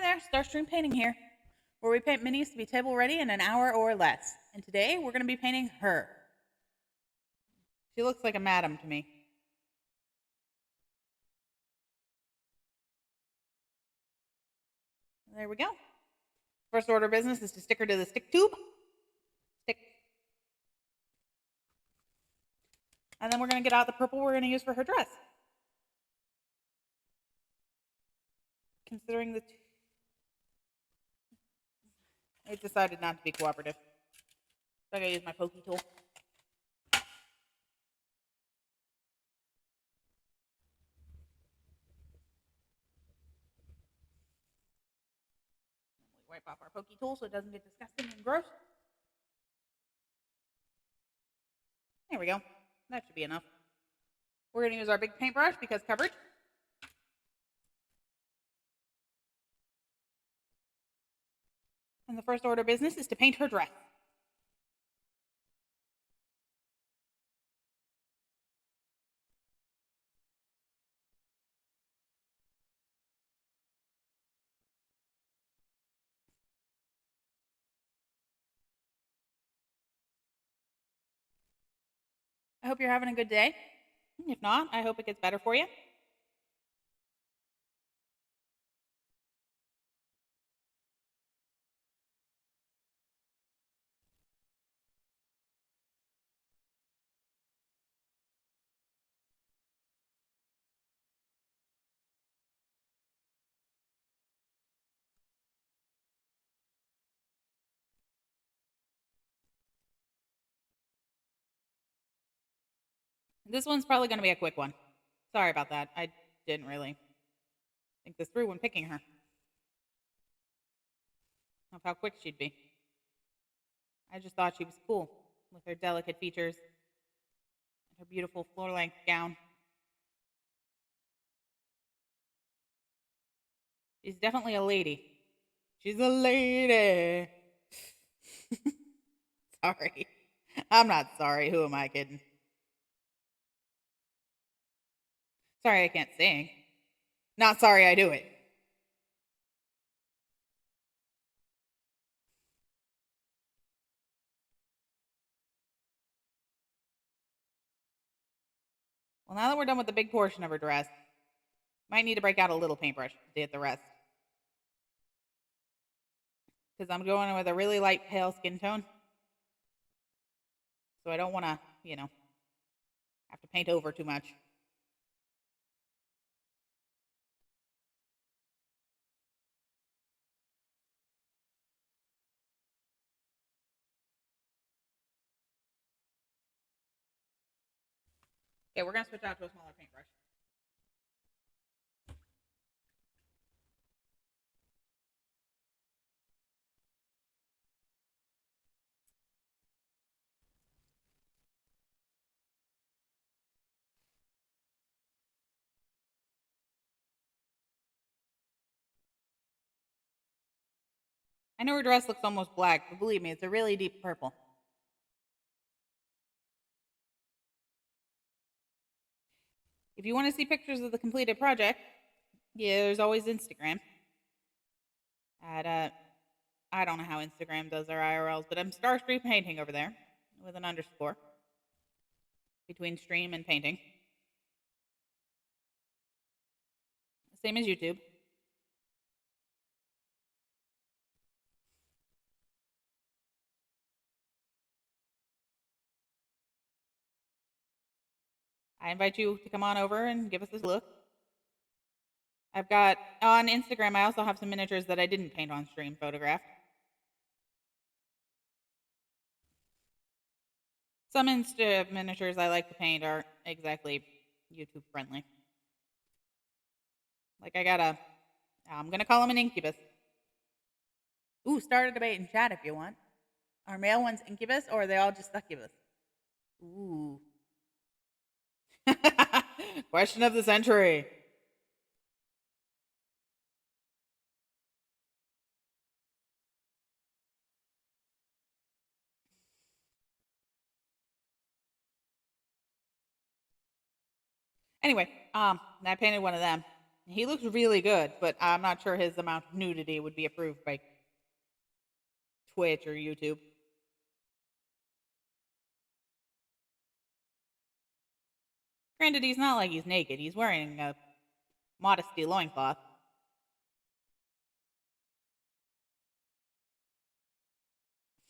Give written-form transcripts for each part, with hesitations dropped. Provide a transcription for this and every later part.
there, Starstream Painting here, where we paint minis to be table ready in an hour or less. And today we're going to be painting her. She looks like a madam to me. There we go. First order of business is to stick her to the stick tube. Stick. And then we're going to get out the purple we're going to use for her dress. Considering it decided not to be cooperative. So I gotta use my pokey tool. We wipe off our pokey tool so it doesn't get disgusting and gross. There we go. That should be enough. We're gonna use our big paintbrush because coverage. And the first order of business is to paint her dress. I hope you're having a good day. If not, I hope it gets better for you. This one's probably going to be a quick one. Sorry about that. I didn't really think this through when picking her. Of how quick she'd be. I just thought she was cool with her delicate features and her beautiful floor-length gown. She's definitely a lady. She's a lady. Sorry. I'm not sorry. Who am I kidding? Sorry I can't sing. Not sorry I do it. Well, now that we're done with the big portion of her dress, might need to break out a little paintbrush to get the rest. Because I'm going with a really light pale skin tone. So I don't want to, have to paint over too much. Okay, we're going to switch out to a smaller paintbrush. I know her dress looks almost black, but believe me, it's a really deep purple. If you want to see pictures of the completed project, there's always Instagram. I don't know how Instagram does their IRLs, but I'm Starstream Painting over there with an underscore between stream and painting. Same as YouTube. I invite you to come on over and give us a look. I've got on Instagram, I also have some miniatures that I didn't paint on stream photographed. Some Insta miniatures I like to paint aren't exactly YouTube friendly. Like I'm gonna call him an incubus. Ooh, start a debate in chat if you want. Are male ones incubus or are they all just succubus? Ooh. Question of the century. Anyway, I painted one of them. He looks really good, but I'm not sure his amount of nudity would be approved by Twitch or YouTube. Granted, he's not like he's naked. He's wearing a modesty loincloth.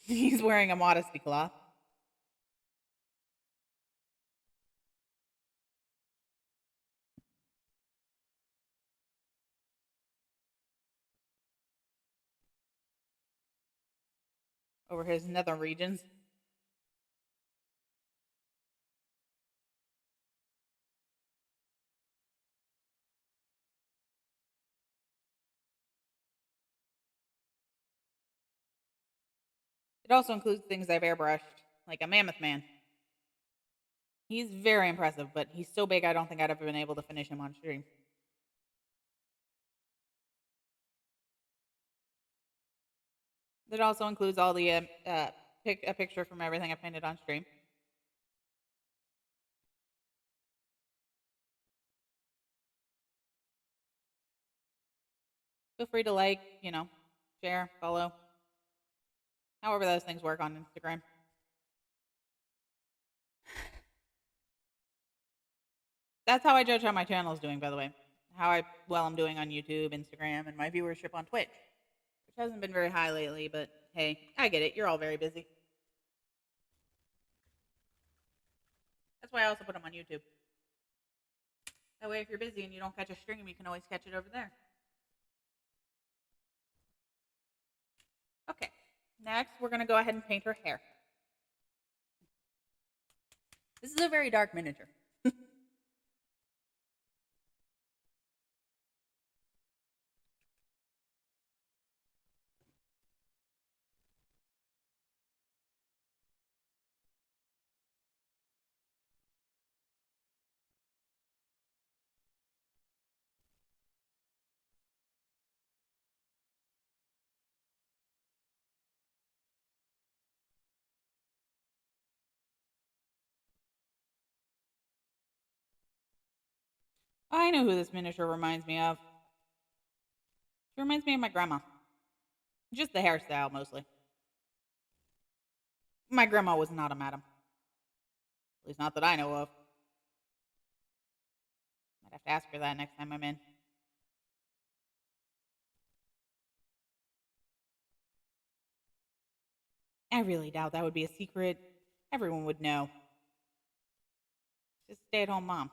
He's wearing a modesty cloth. Over his nether regions. It also includes things I've airbrushed, like a mammoth man. He's very impressive, but he's so big I don't think I'd ever been able to finish him on stream. It also includes all the a picture from everything I painted on stream. Feel free to like, share, follow. However those things work on Instagram. That's how I judge how my channel is doing, by the way. How well I'm doing on YouTube, Instagram, and my viewership on Twitch. Which hasn't been very high lately, but hey, I get it. You're all very busy. That's why I also put them on YouTube. That way, if you're busy and you don't catch a stream, you can always catch it over there. Okay, next we're going to go ahead and paint her hair. This is a very dark miniature. I know who this miniature reminds me of. She reminds me of my grandma. Just the hairstyle, mostly. My grandma was not a madam. At least not that I know of. Might have to ask her that next time I'm in. I really doubt that would be a secret everyone would know. Just stay-at-home mom.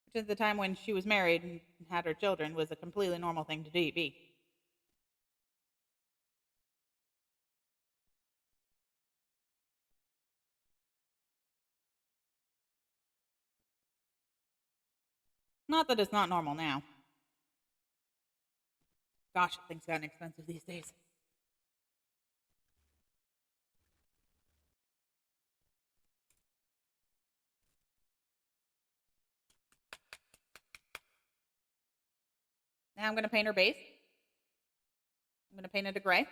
Which at the time when she was married and had her children was a completely normal thing to be. Not that it's not normal now. Gosh, things gotten expensive these days. Now I'm going to paint her base. I'm going to paint it a gray.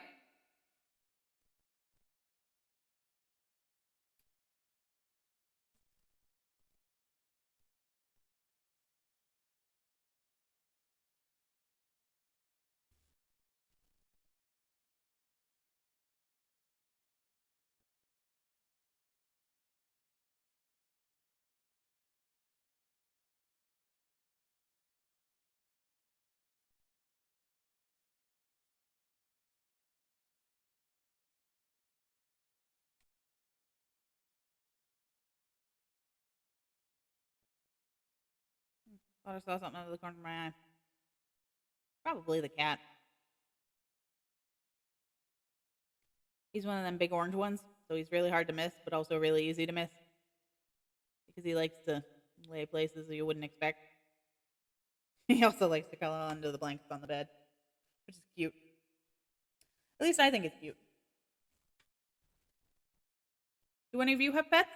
Thought I saw something out of the corner of my eye. Probably the cat. He's one of them big orange ones, so he's really hard to miss, but also really easy to miss. Because he likes to lay places you wouldn't expect. He also likes to cuddle under the blankets on the bed, which is cute. At least I think it's cute. Do any of you have pets?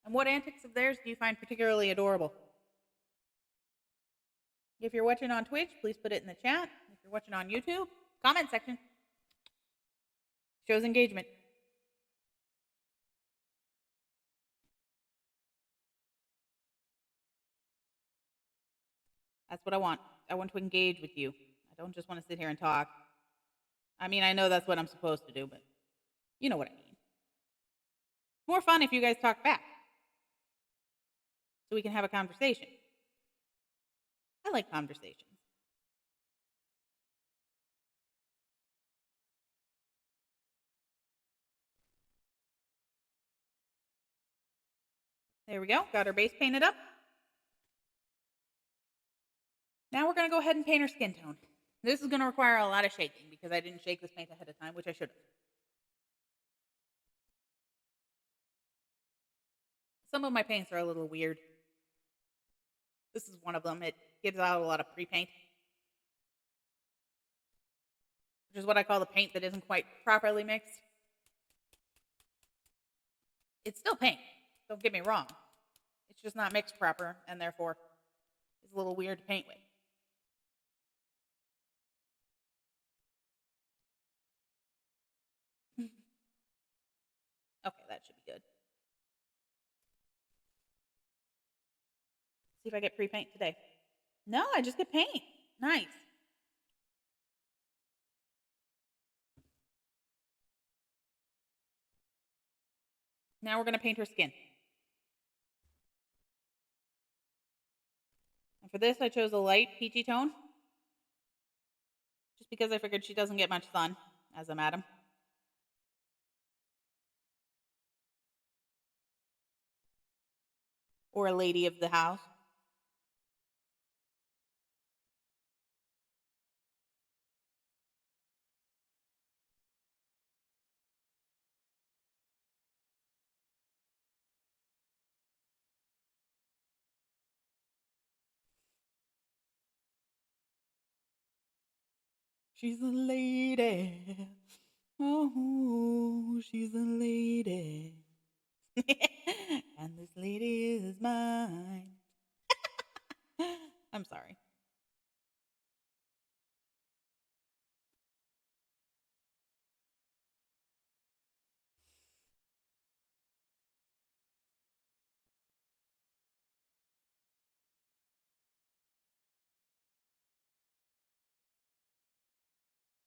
And what antics of theirs do you find particularly adorable? If you're watching on Twitch, please put it in the chat. If you're watching on YouTube, comment section. Shows engagement. That's what I want. I want to engage with you. I don't just want to sit here and talk. I mean, I know that's what I'm supposed to do, but you know what I mean. It's more fun if you guys talk back so we can have a conversation. I like conversations. There we go. Got her base painted up. Now we're going to go ahead and paint her skin tone. This is going to require a lot of shaking because I didn't shake this paint ahead of time, which I should have. Some of my paints are a little weird. This is one of them. It gives out a lot of pre-paint, which is what I call the paint that isn't quite properly mixed. It's still paint. Don't get me wrong. It's just not mixed proper, and therefore it's a little weird to paint with. Okay, that should be good. See if I get pre-paint today. No, I just get paint. Nice. Now we're going to paint her skin. And for this, I chose a light peachy tone. Just because I figured she doesn't get much sun as a madam. Or a lady of the house. She's a lady. Oh, she's a lady. And this lady is mine. I'm sorry.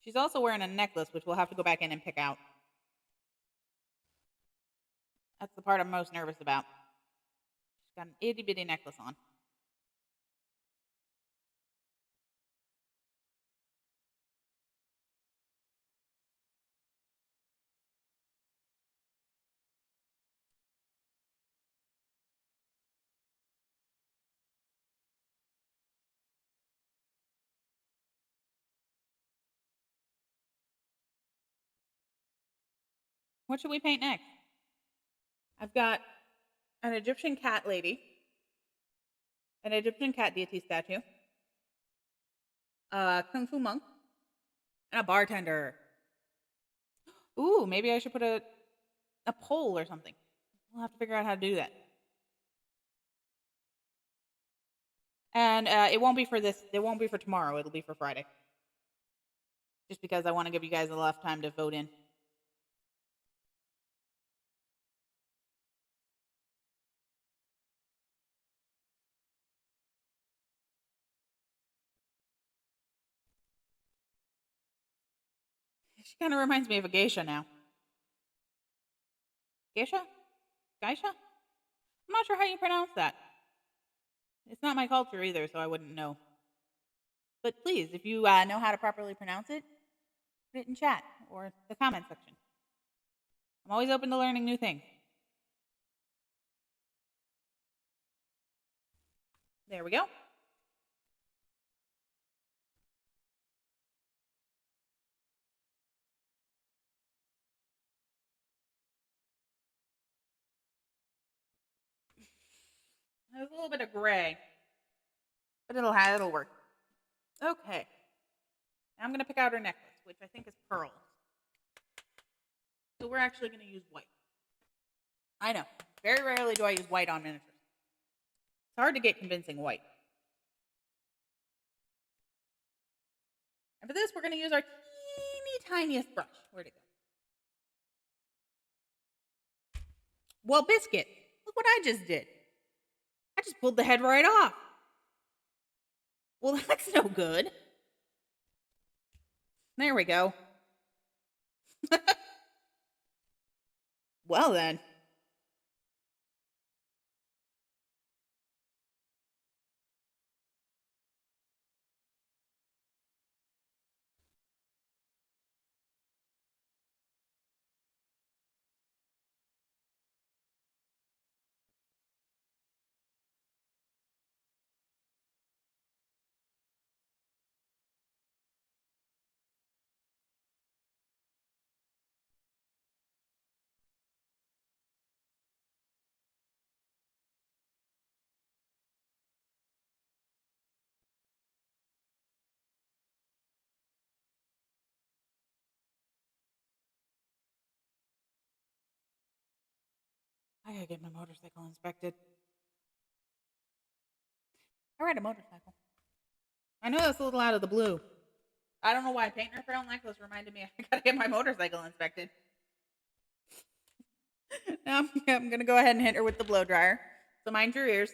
She's also wearing a necklace, which we'll have to go back in and pick out. That's the part I'm most nervous about. She's got an itty bitty necklace on. What should we paint next? I've got an Egyptian cat lady, an Egyptian cat deity statue, a kung fu monk, and a bartender. Ooh, maybe I should put a pole or something. We'll have to figure out how to do that. And it won't be for this. It won't be for tomorrow. It'll be for Friday. Just because I want to give you guys enough time to vote in. She kind of reminds me of a geisha now. Geisha? Geisha? I'm not sure how you pronounce that. It's not my culture either, so I wouldn't know. But please, if you know how to properly pronounce it, put it in chat or the comment section. I'm always open to learning new things. There we go. There's a little bit of gray, but it'll work. Okay. Now I'm gonna pick out her necklace, which I think is pearl. So we're actually gonna use white. I know. Very rarely do I use white on miniatures. It's hard to get convincing white. And for this, we're gonna use our teeny tiniest brush. Where'd it go? Well, Biscuit, look what I just did. I just pulled the head right off. Well, that's no good. There we go. Well then. I gotta get my motorcycle inspected. I ride a motorcycle. I know that's a little out of the blue. I don't know why paint her brown necklace reminded me I gotta get my motorcycle inspected. Now I'm gonna go ahead and hit her with the blow dryer. So mind your ears.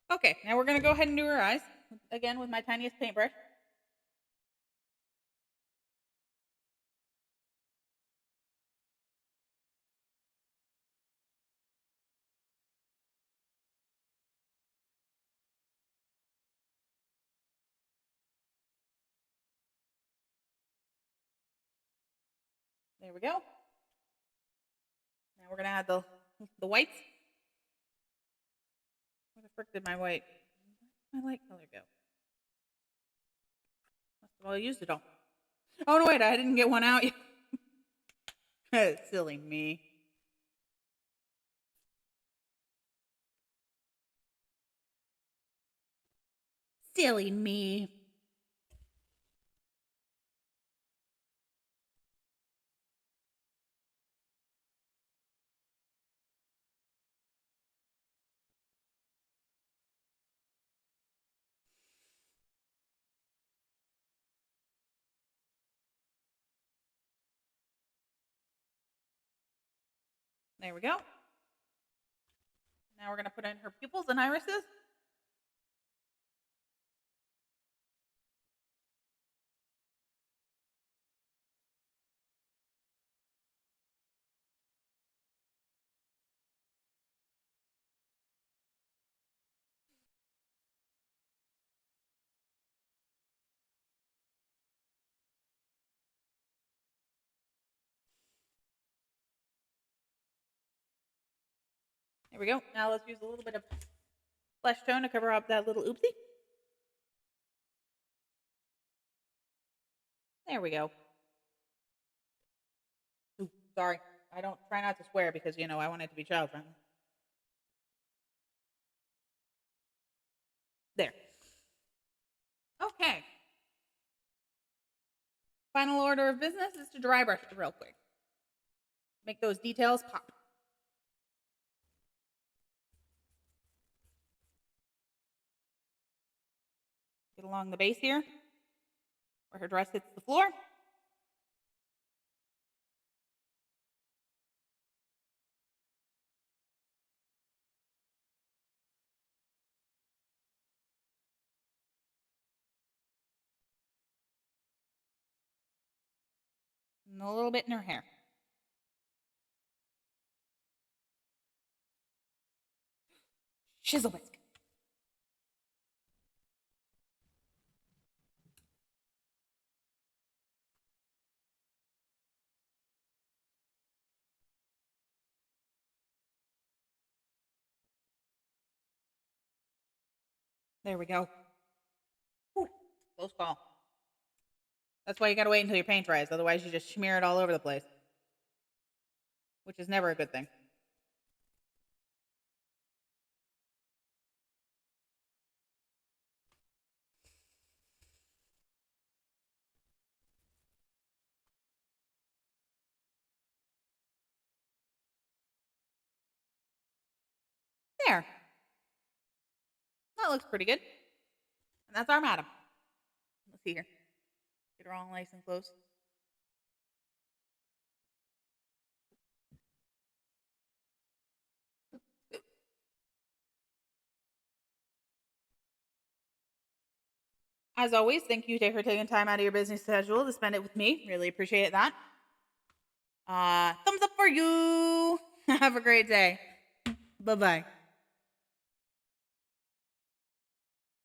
Okay, now we're gonna go ahead and do her eyes. Again with my tiniest paintbrush. There we go. Now we're gonna add the whites. Where the frick did my white? Where'd my light color go? Must have all used it all. Oh no, wait, I didn't get one out yet. Silly me. Silly me. There we go. Now we're gonna put in her pupils and irises. There we go. Now let's use a little bit of flesh tone to cover up that little oopsie. There we go. Ooh, sorry. I don't try not to swear because I want it to be child friendly. There. Okay. Final order of business is to dry brush it real quick. Make those details pop. Get along the base here, where her dress hits the floor. And a little bit in her hair. Chisel whisk. There we go. Ooh, close call. That's why you gotta wait until your paint dries, otherwise you just smear it all over the place. Which is never a good thing. That looks pretty good. And that's our madam. Let's see here. Get her all nice and close. As always, thank you for taking time out of your busy schedule to spend it with me. Really appreciate that. Thumbs up for you. Have a great day. Bye bye.